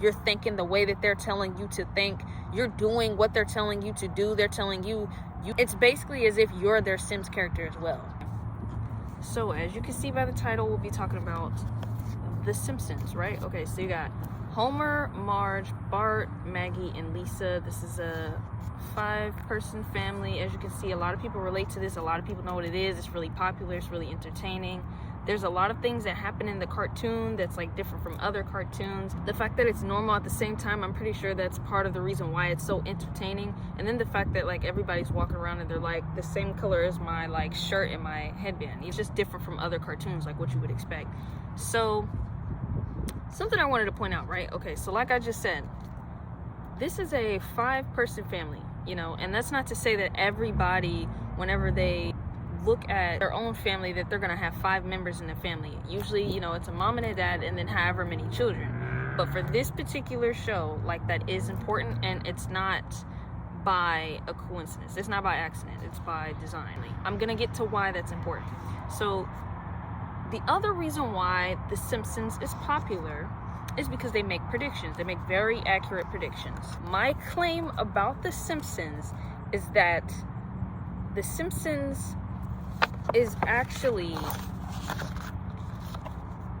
You're thinking the way that they're telling you to think. You're doing what they're telling you to do. They're telling you. It's basically as if you're their Sims character as well. So as you can see by the title, we'll be talking about The Simpsons, right? Okay, so you got Homer, Marge, Bart, Maggie, and Lisa. This is a 5-person family. As you can see, a lot of people relate to this. A lot of people know what it is. It's really popular. It's really entertaining. There's a lot of things that happen in the cartoon that's like different from other cartoons. The fact that it's normal at the same time, I'm pretty sure that's part of the reason why it's so entertaining. And then the fact that like everybody's walking around and they're like the same color as my like shirt and my headband. It's just different from other cartoons, like what you would expect. So something I wanted to point out, right? Okay, so like I just said, this is a 5-person family, you know, and that's not to say that everybody, whenever they look at their own family, that they're gonna have 5 members in the family. Usually, you know, it's a mom and a dad and then however many children. But for this particular show, like, that is important, and it's not by a coincidence. It's not by accident. It's by design. I'm gonna get to why that's important. So the other reason why The Simpsons is popular is because they make predictions. They make very accurate predictions. My claim about The Simpsons is that The Simpsons is actually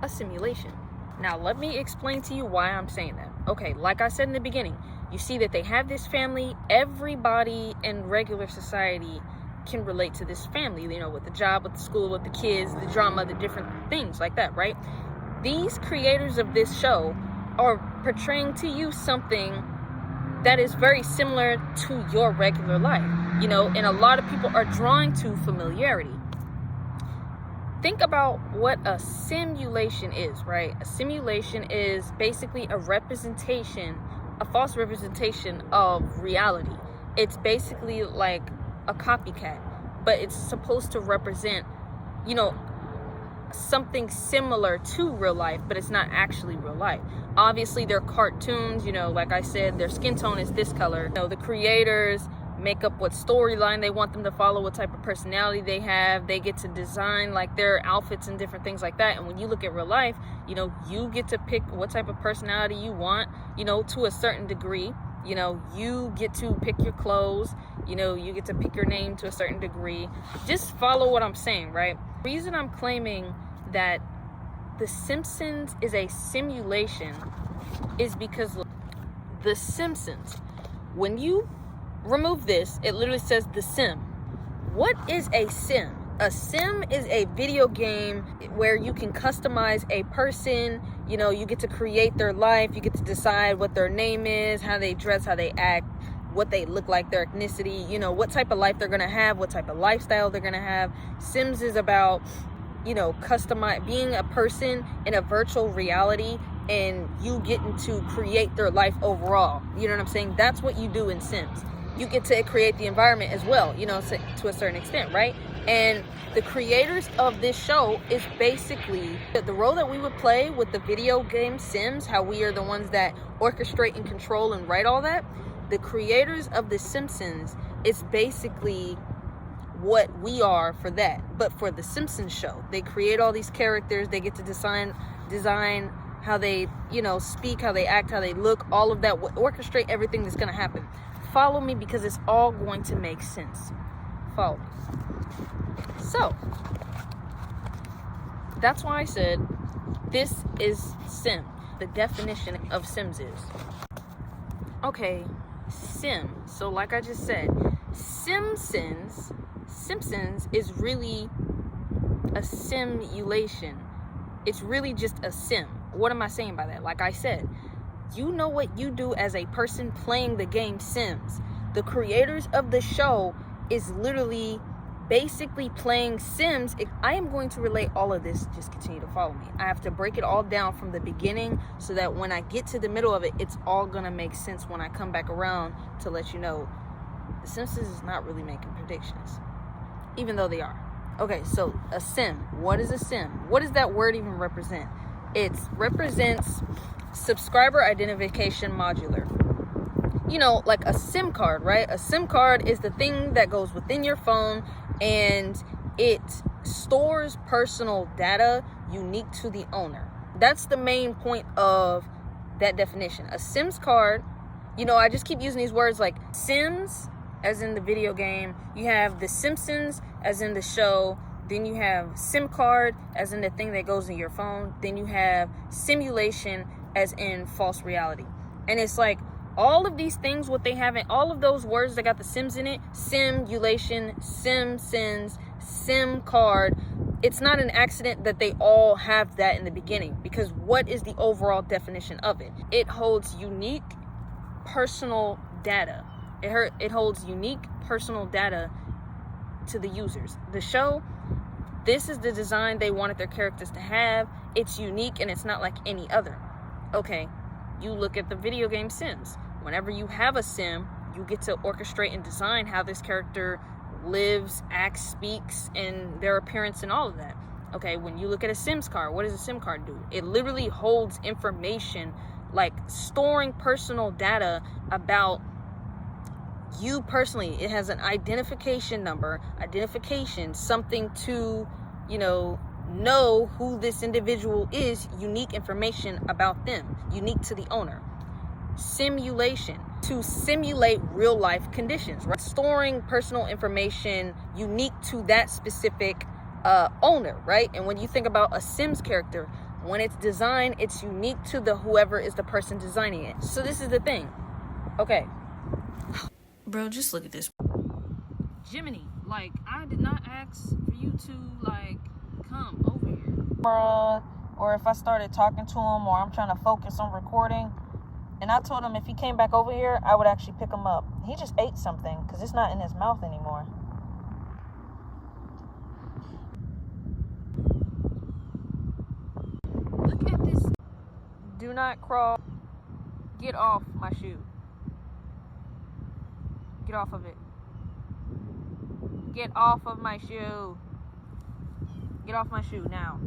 a simulation. Now, let me explain to you why I'm saying that. Okay, like I said in the beginning, you see that they have this family. Everybody in regular society can relate to this family, you know, with the job, with the school, with the kids, the drama, the different things like that, right? These creators of this show are portraying to you something that is very similar to your regular life, you know, and a lot of people are drawing to familiarity. Think about what a simulation is, right? A simulation is basically a representation, a false representation of reality. It's basically like a copycat, but it's supposed to represent, you know, something similar to real life, but it's not actually real life. Obviously, they're cartoons, you know, like I said, their skin tone is this color. You know, the creators make up what storyline they want them to follow, what type of personality they have. They get to design like their outfits and different things like that. And when you look at real life, you know, you get to pick what type of personality you want, you know, to a certain degree. You know, you get to pick your clothes, you know, you get to pick your name to a certain degree. Just follow what I'm saying, right? The reason I'm claiming that The Simpsons is a simulation is because The Simpsons, when you remove this, it literally says The Sim. What is a sim? A sim is a video game where you can customize a person. You know, you get to create their life. You get to decide what their name is, how they dress, how they act, what they look like, their ethnicity, you know, what type of life they're going to have, what type of lifestyle they're going to have. Sims is about, you know, being a person in a virtual reality and you getting to create their life overall. You know what I'm saying? That's what you do in Sims. You get to create the environment as well, you know, to a certain extent, right? And the creators of this show is basically the role that we would play with the video game Sims, how we are the ones that orchestrate and control and write all that. The creators of The Simpsons is basically what we are for that, but for The Simpsons show. They create all these characters. They get to design how they, you know, speak, how they act, how they look, all of that, orchestrate everything that's going to happen. Follow me because it's all going to make sense. Follow me. So, that's why I said this is Sim. The definition of Sims is. Okay, Sim. So like I just said, Simpsons is really a simulation. It's really just a sim. What am I saying by that? Like I said, you know what you do as a person playing the game Sims. The creators of the show is literally basically playing Sims. I am going to relate all of this. Just continue to follow me. I have to break it all down from the beginning so that when I get to the middle of it, it's all going to make sense when I come back around to let you know The Simpsons is not really making predictions, even though they are. Okay, so a sim. What is a sim? What does that word even represent? It represents subscriber identification modular. You know, like a SIM card, right? A SIM card is the thing that goes within your phone and it stores personal data unique to the owner. That's the main point of that definition. A Sims card, you know, I just keep using these words like Sims, as in the video game. You have the Simpsons, as in the show. Then you have SIM card, as in the thing that goes in your phone. Then you have simulation, as in false reality. And it's like all of these things, what they have in all of those words that got the Sims in it, simulation, Simpsons, SIM card, it's not an accident that they all have that in the beginning, because what is the overall definition of it? It holds unique personal data. It holds unique personal data to the users. The show, this is the design they wanted their characters to have. It's unique and it's not like any other. Okay, you look at the video game Sims. Whenever you have a sim, you get to orchestrate and design how this character lives, acts, speaks, and their appearance and all of that. Okay, when you look at a Sims card, what does a Sim card do? It literally holds information, like storing personal data about you personally. It has an identification number, something to, know who this individual is, unique information about them, unique to the owner. Simulation, to simulate real life conditions, right? Storing personal information unique to that specific owner, right? And when you think about a Sims character, when it's designed, it's unique to the whoever is the person designing it. So this is the thing. Okay. Bro, just look at this. Jiminy, like, I did not ask for you to, come over here. Or if I started talking to him, or I'm trying to focus on recording, and I told him if he came back over here, I would actually pick him up. He just ate something, because it's not in his mouth anymore. Look at this. Do not crawl. Get off my shoe. Get off of it. Get off of my shoe. Get off my shoe now.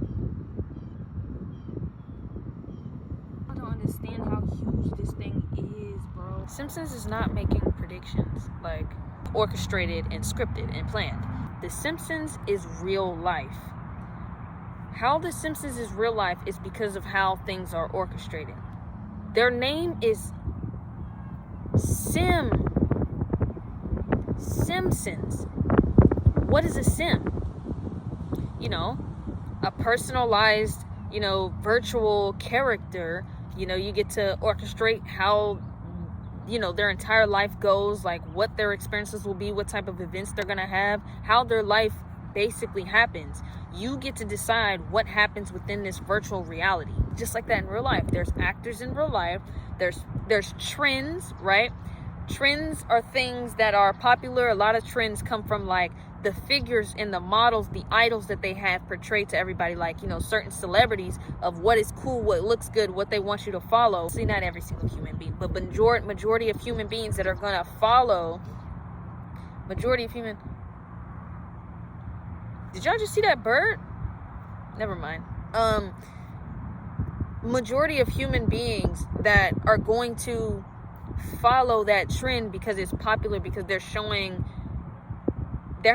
I don't understand how huge this thing is, bro. Simpsons is not making predictions, like orchestrated and scripted and planned. The Simpsons is real life. How The Simpsons is real life is because of how things are orchestrated. Their name is Simpsons. What is a sim? A personalized, virtual character. You get to orchestrate how, their entire life goes, like what their experiences will be, what type of events they're going to have, how their life basically happens. You get to decide what happens within this virtual reality. Just like that in real life. There's actors in real life. There's trends, right? Trends are things that are popular. A lot of trends come from the figures and the models, the idols that they have portrayed to everybody, certain celebrities of what is cool, what looks good, what they want you to follow. See, not every single human being, but majority of human beings that are gonna follow. Did y'all just see that bird? Never mind. Majority of human beings that are going to follow that trend because it's popular, because they're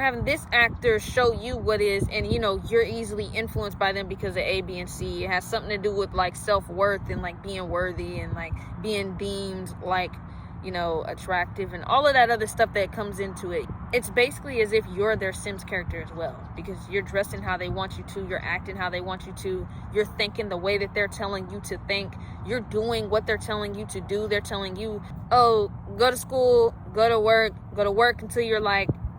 having this actor show you what is, and you're easily influenced by them because of A, B, and C. It has something to do with self-worth and being worthy and being deemed attractive and all of that other stuff that comes into it. It's basically as if you're their Sims character as well, because you're dressing how they want you to, you're acting how they want you to, you're thinking the way that they're telling you to think, you're doing what they're telling you to do. They're telling you, oh, go to school, go to work until you're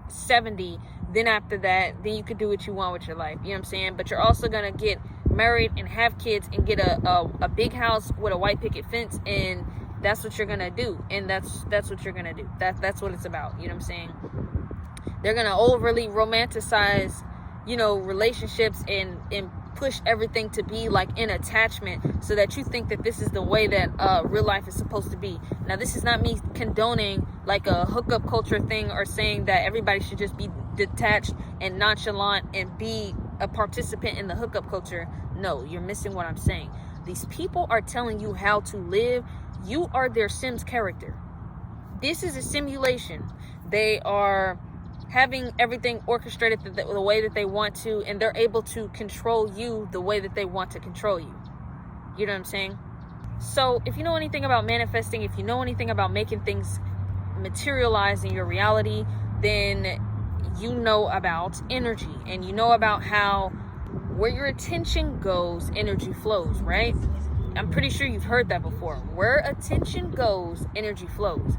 70. Then after that, then you can do what you want with your life. You know what I'm saying? But you're also gonna get married and have kids and get a big house with a white picket fence, and that's what you're gonna do. And that's what you're gonna do. That's what it's about. You know what I'm saying? They're gonna overly romanticize, relationships and push everything to be an attachment, so that you think that this is the way that real life is supposed to be. Now, this is not me condoning a hookup culture thing or saying that everybody should just be detached and nonchalant and be a participant in the hookup culture. No, you're missing what I'm saying. These people are telling you how to live. You are their Sims character. This is a simulation. They are having everything orchestrated the way that they want to, and they're able to control you the way that they want to control you. You know what I'm saying? So if you know anything about manifesting, if you know anything about making things materialize in your reality, then you know about energy, and you know about how where your attention goes, energy flows, right? I'm pretty sure you've heard that before. Where attention goes, energy flows.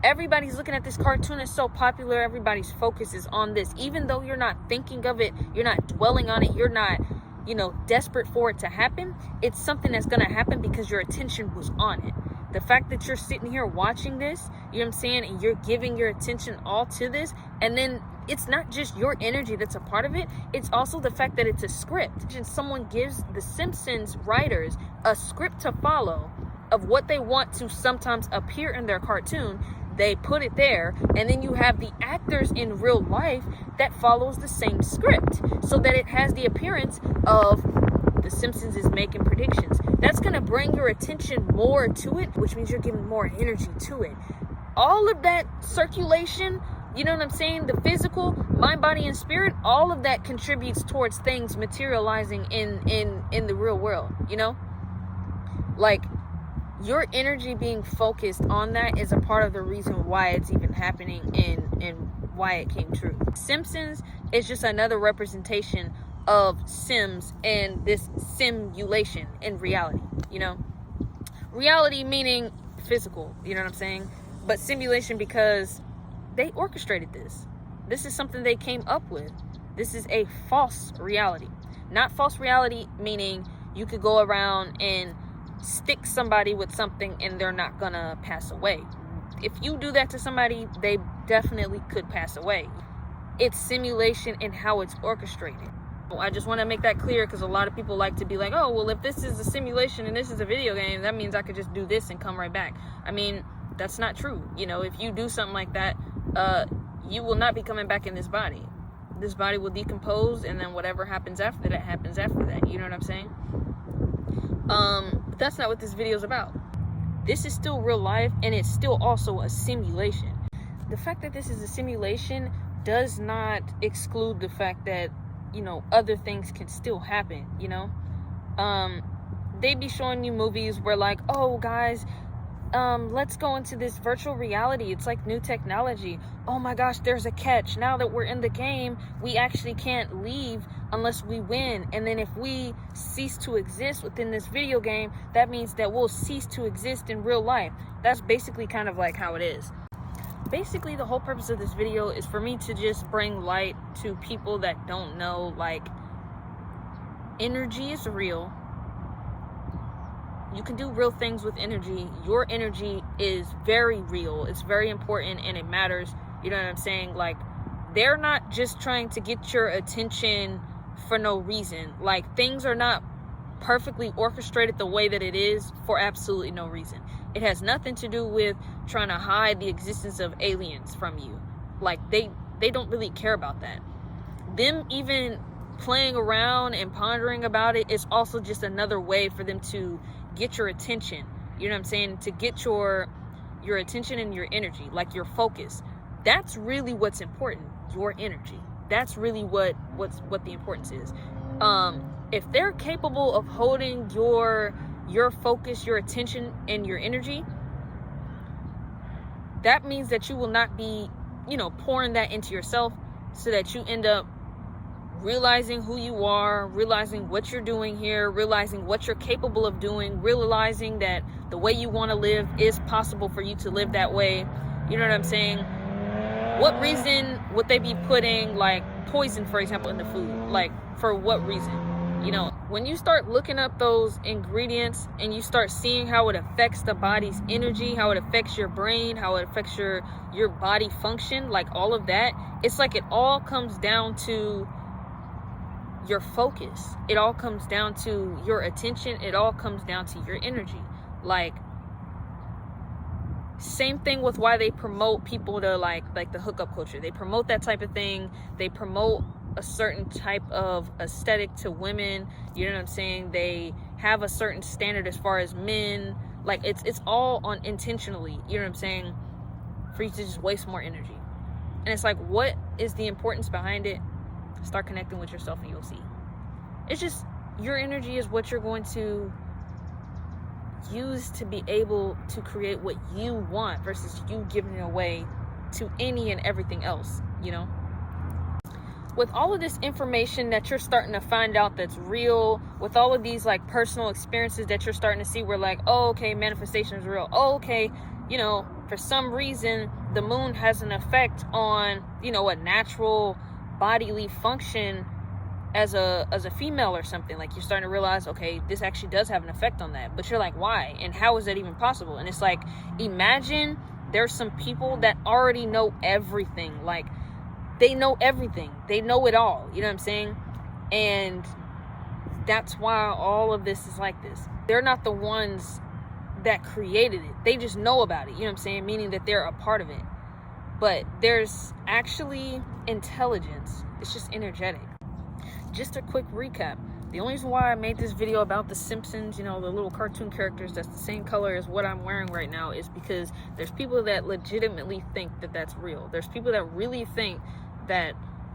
Everybody's looking at this cartoon. It's so popular. Everybody's focus is on this. Even though you're not thinking of it, you're not dwelling on it, you're not, desperate for it to happen. It's something that's going to happen because your attention was on it. The fact that you're sitting here watching this, you know what I'm saying, and you're giving your attention all to this, and then it's not just your energy that's a part of it, it's also the fact that it's a script. And someone gives the Simpsons writers a script to follow of what they want to sometimes appear in their cartoon. They put it there, and then you have the actors in real life that follows the same script so that it has the appearance of the Simpsons is making predictions. That's going to bring your attention more to it, which means you're giving more energy to it. All of that circulation, you know what I'm saying? The physical, mind, body, and spirit, all of that contributes towards things materializing in the real world, Like, your energy being focused on that is a part of the reason why it's even happening and why it came true. Simpsons is just another representation of Sims and this simulation in reality, Reality meaning physical, you know what I'm saying? But simulation because they orchestrated this. This is something they came up with. This is a false reality. Not false reality meaning you could go around and stick somebody with something and they're not gonna pass away. If you do that to somebody, they definitely could pass away. It's simulation and how it's orchestrated. I just want to make that clear because a lot of people like to be like, oh, well, if this is a simulation and this is a video game, that means I could just do this and come right back. I mean, that's not true. If you do something like that, you will not be coming back in this body. This body will decompose, and then whatever happens after that happens after that. You know what I'm saying? But that's not what this video is about. This is still real life, and it's still also a simulation. The fact that this is a simulation does not exclude the fact that, other things can still happen, They be showing you movies where like, oh, guys, let's go into this virtual reality. It's like new technology. Oh my gosh, there's a catch. Now that we're in the game, we actually can't leave unless we win. And then if we cease to exist within this video game, that means that we'll cease to exist in real life. That's basically kind of like how it is. Basically, the whole purpose of this video is for me to just bring light to people that don't know, like, energy is real. You can do real things with energy. Your energy is very real. It's very important and it matters. You know what I'm saying? Like, they're not just trying to get your attention for no reason. Like, things are not perfectly orchestrated the way that it is for absolutely no reason. It has nothing to do with trying to hide the existence of aliens from you. Like, they don't really care about that. Them even playing around and pondering about it is also just another way for them to get your attention. You know what I'm saying? To get your attention and your energy, like your focus. That's really what's important. Your energy. That's really what the importance is. If they're capable of holding your focus, your attention, and your energy, that means that you will not be, pouring that into yourself so that you end up realizing who you are, realizing what you're doing here, realizing what you're capable of doing, realizing that the way you want to live is possible for you to live that way. You know what I'm saying? What reason would they be putting, like, poison, for example, in the food? Like, for what reason? When you start looking up those ingredients and you start seeing how it affects the body's energy, how it affects your brain, how it affects your body function, like all of that, it's like it all comes down to your focus. It all comes down to your attention. It all comes down to your energy. Like, same thing with why they promote people to like the hookup culture. They promote that type of thing. They promote a certain type of aesthetic to women. You know what I'm saying? They have a certain standard as far as men. Like, it's all on intentionally, you know what I'm saying, for you to just waste more energy. And it's like, what is the importance behind it? Start connecting with yourself and you'll see. It's just, your energy is what you're going to used to be able to create what you want versus you giving it away to any and everything else, you know? With all of this information that you're starting to find out that's real, with all of these like personal experiences that you're starting to see where like, oh, okay, manifestation is real. Oh, okay, you know, for some reason, the moon has an effect on, you know, a natural bodily function as a female or something. Like, you're starting to realize, okay, this actually does have an effect on that. But you're like, why? And how is that even possible? And it's like, imagine there's some people that already know everything. Like, they know everything. They know it all. You know what I'm saying? And that's why all of this is like this. They're not the ones that created it. They just know about it. You know what I'm saying? Meaning that they're a part of it. But there's actually intelligence. It's just energetic. Just a quick recap. The only reason why I made this video about the Simpsons, you know, the little cartoon characters that's the same color as what I'm wearing right now, is because there's people that legitimately think that that's real. There's people that really think that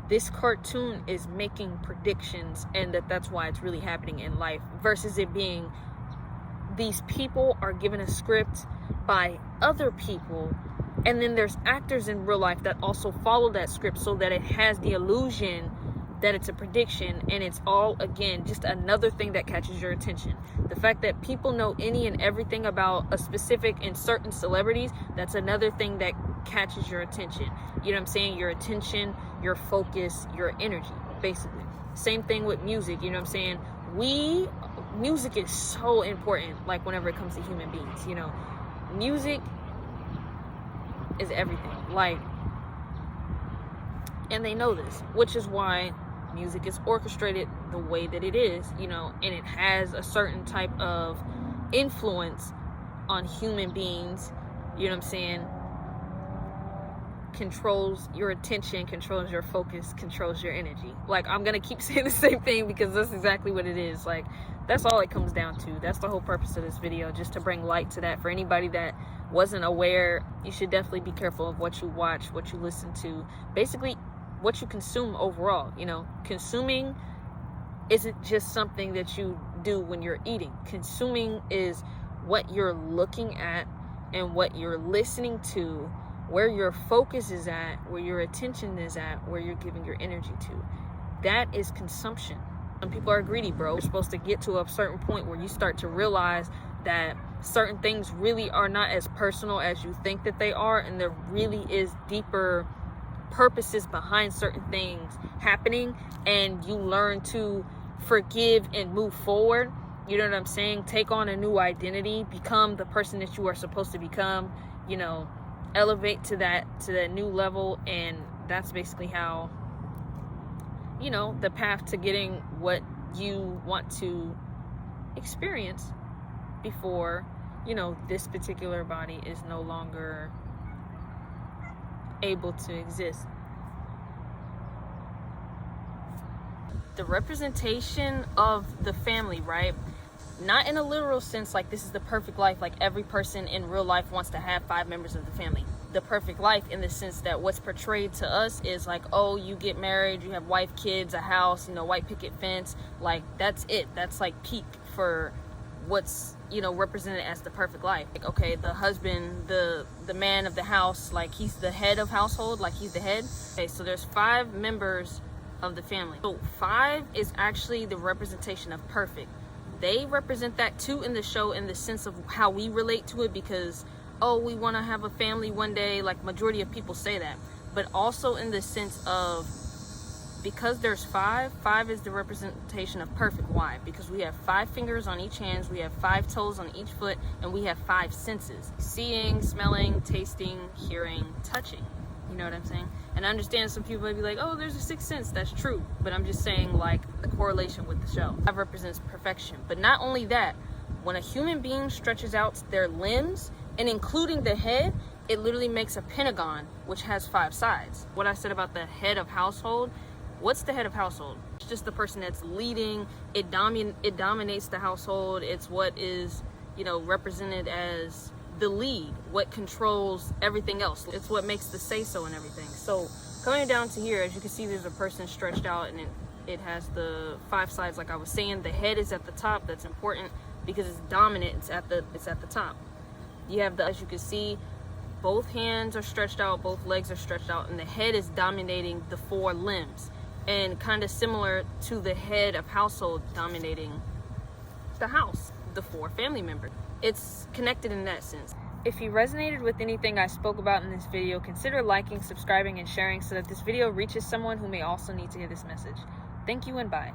this cartoon is making predictions and that that's why it's really happening in life, versus it being these people are given a script by other people, and then there's actors in real life that also follow that script so that it has the illusion that it's a prediction, and it's all, again, just another thing that catches your attention. The fact that people know any and everything about a specific and certain celebrities, that's another thing that catches your attention. You know what I'm saying? Your attention, your focus, your energy, basically. Same thing with music, you know what I'm saying? Music is so important, like, whenever it comes to human beings, you know? Music is everything, like, and they know this, which is why music is orchestrated the way that it is, you know, and it has a certain type of influence on human beings, you know what I'm saying? Controls your attention, controls your focus, controls your energy. Like, I'm gonna keep saying the same thing because that's exactly what it is. Like, that's all it comes down to. That's the whole purpose of this video, just to bring light to that. For anybody that wasn't aware, you should definitely be careful of what you watch, what you listen to, basically what you consume overall. You know, consuming isn't just something that you do when you're eating. Consuming is what you're looking at and what you're listening to, where your focus is at, where your attention is at, where you're giving your energy to. That is consumption. Some people are greedy, bro. You're supposed to get to a certain point where you start to realize that certain things really are not as personal as you think that they are, and there really is deeper purposes behind certain things happening, and you learn to forgive and move forward. You know what I'm saying? Take on a new identity, become the person that you are supposed to become, you know, elevate to that new level. And that's basically how, you know, the path to getting what you want to experience before, you know, this particular body is no longer able to exist. The representation of the family, right? Not in a literal sense, like this is the perfect life, like every person in real life wants to have 5 members of the family. The perfect life in the sense that what's portrayed to us is like, oh, you get married, you have wife, kids, a house, you know, white picket fence, like that's it. That's like peak for what's, you know, represented as the perfect life. Like, okay, the husband, the man of the house, like he's the head of household, like he's the head. Okay, so there's 5 members of the family. So 5 is actually the representation of perfect. They represent that too in the show, in the sense of how we relate to it, because, oh, we want to have a family one day, like majority of people say that. But also in the sense of, because there's 5 is the representation of perfect. Why? Because we have 5 fingers on each hand, we have 5 toes on each foot, and we have 5 senses: seeing, smelling, tasting, hearing, touching. You know what I'm saying? And I understand some people might be like, oh, there's a 6th sense. That's true. But I'm just saying, like, the correlation with the show. 5 represents perfection. But not only that, when a human being stretches out their limbs, and including the head, it literally makes a pentagon, which has 5 sides. What I said about the head of household, what's the head of household? It's just the person that's leading. It dominates the household. It's what is, you know, represented as the lead, what controls everything else. It's what makes the say-so and everything. So coming down to here, as you can see, there's a person stretched out, and it has the 5 sides. Like I was saying, the head is at the top. That's important. because it's dominant. It's at the top. You have as you can see, both hands are stretched out, both legs are stretched out, and the head is dominating the 4 limbs, and kind of similar to the head of household dominating the house, the 4 family members. It's connected in that sense. If you resonated with anything I spoke about in this video, consider liking, subscribing, and sharing so that this video reaches someone who may also need to hear this message. Thank you and bye.